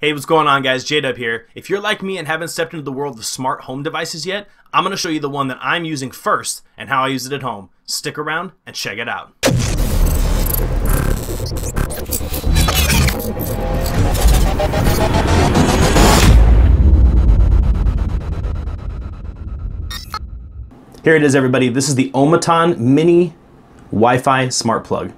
Hey, what's going on, guys? J-Dub here. If you're like me and haven't stepped into the world of smart home devices yet, I'm going to show you the one that I'm using first and how I use it at home. Stick around and check it out. Here it is, everybody. This is the OMOTON Mini Wi-Fi Smart Plug.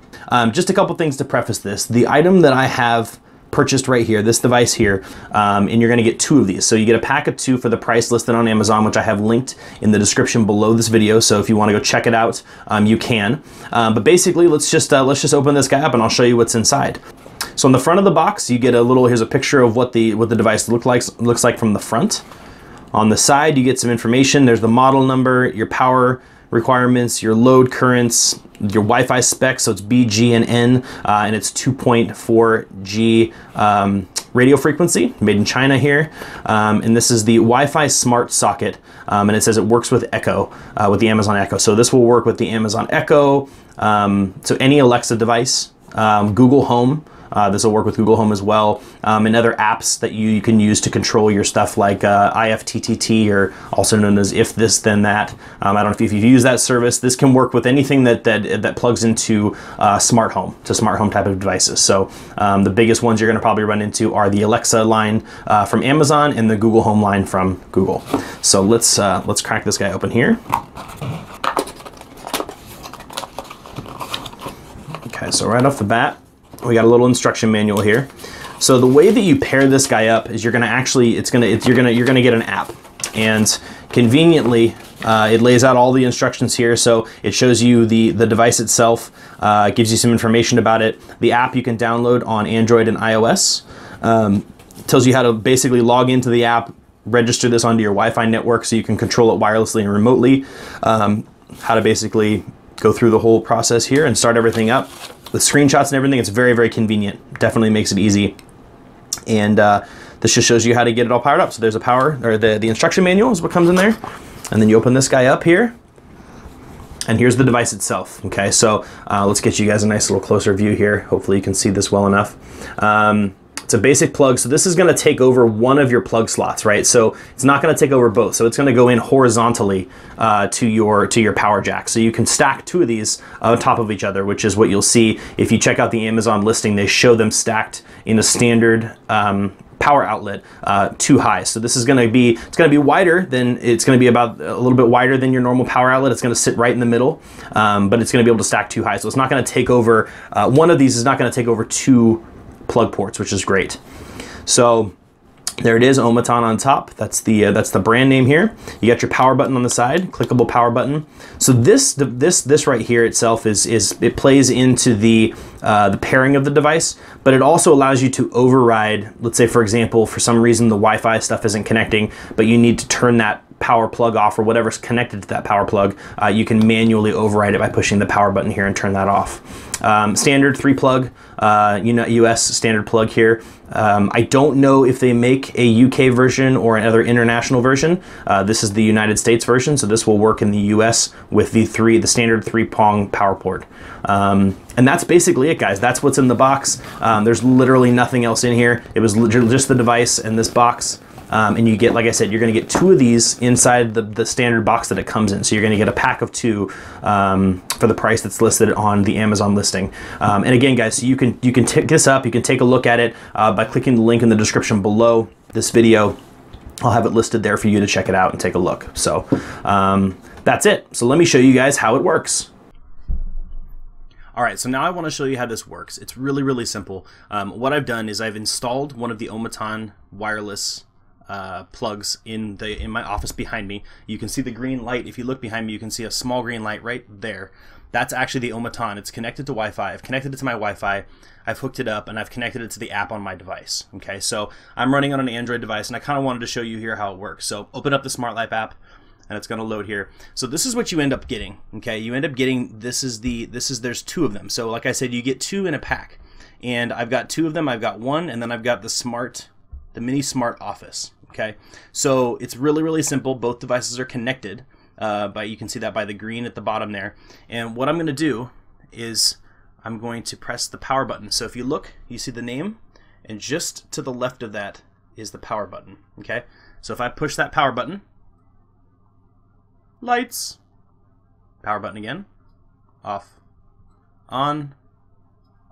Just a couple things to preface this. The item that I have purchased right here, this device here, and you're going to get two of these. So you get a pack of two for the price listed on Amazon, which I have linked in the description below this video. So if you want to go check it out, you can. But basically, let's just open this guy up and I'll show you what's inside. So on the front of the box, you get a little. Here's a picture of what the device looks like from the front. On the side, you get some information. There's the model number, your power requirements, your load currents, your Wi-Fi specs, so it's B, G, and N, and it's 2.4G radio frequency, made in China here. And this is the Wi-Fi Smart Socket, and it says it works with Echo, with the Amazon Echo. So this will work with the Amazon Echo, so any Alexa device, Google Home. This will work with Google Home as well, and other apps that you can use to control your stuff like IFTTT, or also known as If This Then That. I don't know if you've used that service. This can work with anything that plugs into smart home type of devices. So the biggest ones you're going to probably run into are the Alexa line from Amazon and the Google Home line from Google. So let's crack this guy open here. Okay, so right off the bat, we got a little instruction manual here. So the way that you pair this guy up is you're gonna get an app, and conveniently it lays out all the instructions here. So it shows you the device itself, gives you some information about it. The app you can download on Android and iOS. Tells you how to basically log into the app, register this onto your Wi-Fi network so you can control it wirelessly and remotely. How to basically go through the whole process here and start everything up. With screenshots and everything, it's very, very convenient. Definitely makes it easy. And this just shows you how to get it all powered up. So there's a power, or the instruction manual is what comes in there. And then you open this guy up here. And here's the device itself. Okay, so let's get you guys a nice little closer view here. Hopefully you can see this well enough. It's a basic plug, so this is going to take over one of your plug slots, right? So it's not going to take over both. So it's going to go in horizontally to your power jack. So you can stack two of these on top of each other, which is what you'll see if you check out the Amazon listing. They show them stacked in a standard power outlet, two high. So this is going to be, it's going to be wider than, it's going to be about a little bit wider than your normal power outlet. It's going to sit right in the middle, but it's going to be able to stack two high. So it's not going to take over, one of these is not going to take over two plug ports, which is great. So there it is, OMOTON on top. That's the brand name here. You got your power button on the side, clickable power button. So this right here itself it plays into the pairing of the device, but it also allows you to override. Let's say, for example, for some reason the Wi-Fi stuff isn't connecting, but you need to turn that power plug off, or whatever's connected to that power plug. You can manually override it by pushing the power button here and turn that off. Standard 3-plug, US standard plug here. I don't know if they make a UK version or another international version. This is the United States version, so this will work in the US with the standard 3-prong power port. And that's basically it, guys. That's what's in the box. There's literally nothing else in here. It was just the device and this box. And you get, like I said, you're going to get two of these inside the standard box that it comes in. So you're going to get a pack of two for the price that's listed on the Amazon listing. And again, guys, so you can pick this up. You can take a look at it by clicking the link in the description below this video. I'll have it listed there for you to check it out and take a look. So that's it. So let me show you guys how it works. All right, so now I want to show you how this works. It's really, really simple. What I've done is I've installed one of the OMOTON wireless plugs in my office behind me. You can see the green light. If you look behind me, you can see a small green light right there. That's actually the OMOTON. It's connected to Wi-Fi. I've connected it to my Wi-Fi. I've hooked it up, and I've connected it to the app on my device. Okay, so I'm running on an Android device, and I kind of wanted to show you here how it works. So open up the Smart Life app, and it's going to load here. So this is what you end up getting. Okay, you end up getting, there's two of them. So like I said, you get two in a pack, and I've got two of them. I've got one, and then I've got the Mini Smart Office. Okay, so it's really, really simple. Both devices are connected, you can see that by the green at the bottom there. And what I'm going to do is I'm going to press the power button. So if you look, you see the name, and just to the left of that is the power button, okay? So if I push that power button, lights, power button again, off, on,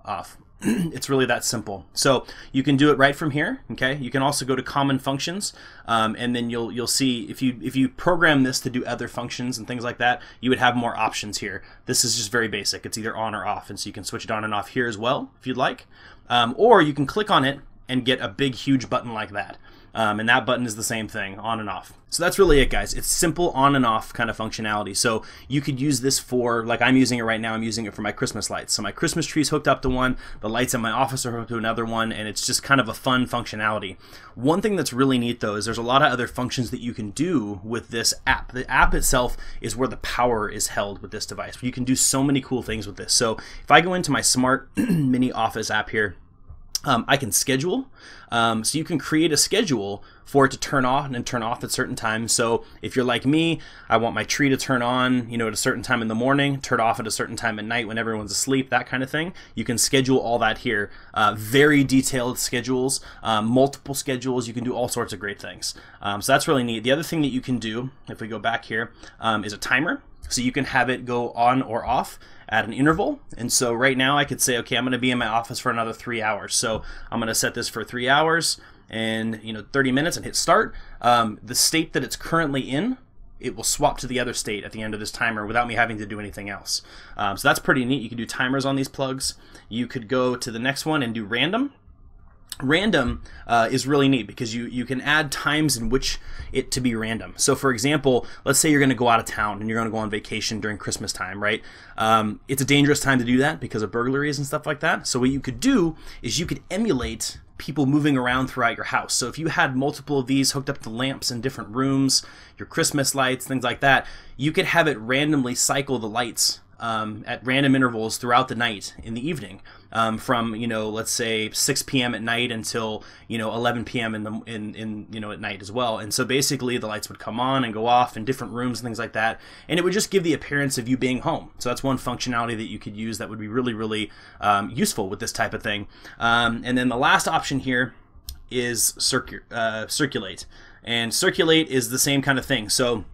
off. It's really that simple. So you can do it right from here, okay? You can also go to common functions, and then you'll see if you program this to do other functions and things like that, you would have more options here. This is just very basic. It's either on or off, and so you can switch it on and off here as well if you'd like, or you can click on it and get a big huge button like that. And that button is the same thing, on and off. So that's really it, guys. It's simple on and off kind of functionality. So you could use this for, like I'm using it right now, I'm using it for my Christmas lights. So my Christmas tree's hooked up to one, the lights in my office are hooked to another one, and it's just kind of a fun functionality. One thing that's really neat though is there's a lot of other functions that you can do with this app. The app itself is where the power is held with this device. You can do so many cool things with this. So if I go into my smart mini office app here, I can schedule, so you can create a schedule for it to turn on and turn off at certain times. So if you're like me, I want my tree to turn on, you know, at a certain time in the morning, turn off at a certain time at night when everyone's asleep, that kind of thing. You can schedule all that here. Very detailed schedules, multiple schedules. You can do all sorts of great things. So that's really neat. The other thing that you can do, if we go back here, is a timer. So you can have it go on or off at an interval. And so right now I could say, okay, I'm going to be in my office for another 3 hours. So I'm going to set this for 3 hours and 30 minutes and hit start. The state that it's currently in, it will swap to the other state at the end of this timer without me having to do anything else. So that's pretty neat. You can do timers on these plugs. You could go to the next one and do random. Random is really neat because you can add times in which it to be random. So for example, let's say you're going to go out of town and you're going to go on vacation during Christmas time, right? It's a dangerous time to do that because of burglaries and stuff like that. So what you could do is you could emulate people moving around throughout your house. So if you had multiple of these hooked up to lamps in different rooms, your Christmas lights, things like that, you could have it randomly cycle the lights at random intervals throughout the night in the evening, from let's say 6 p.m. at night until 11 p.m. at night as well. And so basically the lights would come on and go off in different rooms and things like that, and it would just give the appearance of you being home. So that's one functionality that you could use that would be really useful with this type of thing. And then the last option here is circulate, and circulate is the same kind of thing. So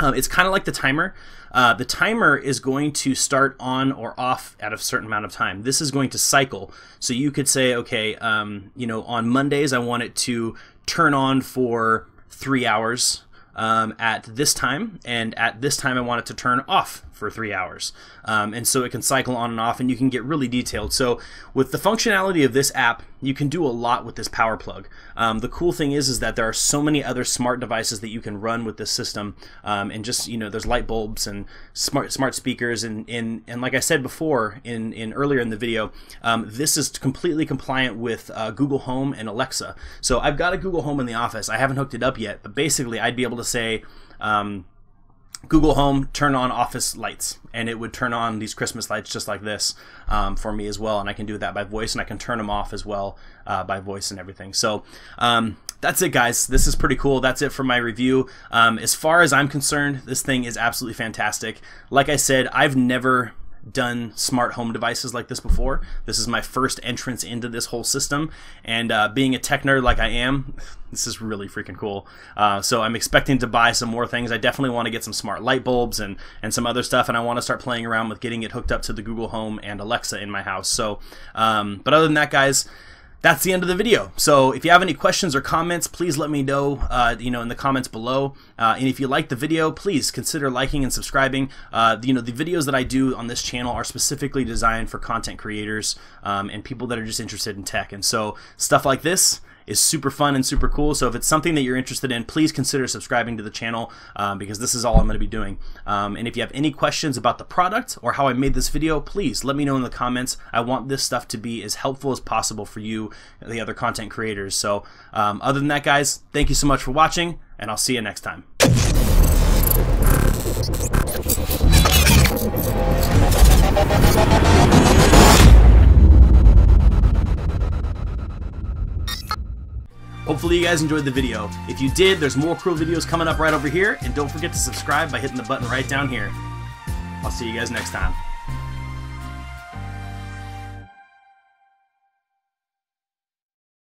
it's kind of like the timer. The timer is going to start on or off at a certain amount of time. This is going to cycle. So you could say, okay, on Mondays I want it to turn on for 3 hours at this time, and at this time I want it to turn off for 3 hours. And so it can cycle on and off, and you can get really detailed. So with the functionality of this app, you can do a lot with this power plug. The cool thing is that there are so many other smart devices that you can run with this system, and just there's light bulbs and smart speakers, and like I said before in earlier in the video, this is completely compliant with Google Home and Alexa. So I've got a Google Home in the office. I haven't hooked it up yet, but basically I'd be able to say, Google Home, turn on office lights, and it would turn on these Christmas lights just like this for me as well, and I can do that by voice, and I can turn them off as well by voice and everything. So that's it, guys. This is pretty cool. That's it for my review. As far as I'm concerned, this thing is absolutely fantastic. Like I said, I've never done smart home devices like this before. This is my first entrance into this whole system, and being a tech nerd like I am, this is really freaking cool. So I'm expecting to buy some more things. I definitely want to get some smart light bulbs and some other stuff, and I want to start playing around with getting it hooked up to the Google Home and Alexa in my house. So but other than that, guys, that's the end of the video. So if you have any questions or comments, please let me know, in the comments below. And if you like the video, please consider liking and subscribing. The videos that I do on this channel are specifically designed for content creators and people that are just interested in tech. And so stuff like this is super fun and super cool. So if it's something that you're interested in, please consider subscribing to the channel because this is all I'm going to be doing. And if you have any questions about the product or how I made this video, please let me know in the comments. I want this stuff to be as helpful as possible for you, the other content creators. So other than that, guys, thank you so much for watching, and I'll see you next time. Hopefully you guys enjoyed the video. If you did, there's more cool videos coming up right over here, and don't forget to subscribe by hitting the button right down here. I'll see you guys next time.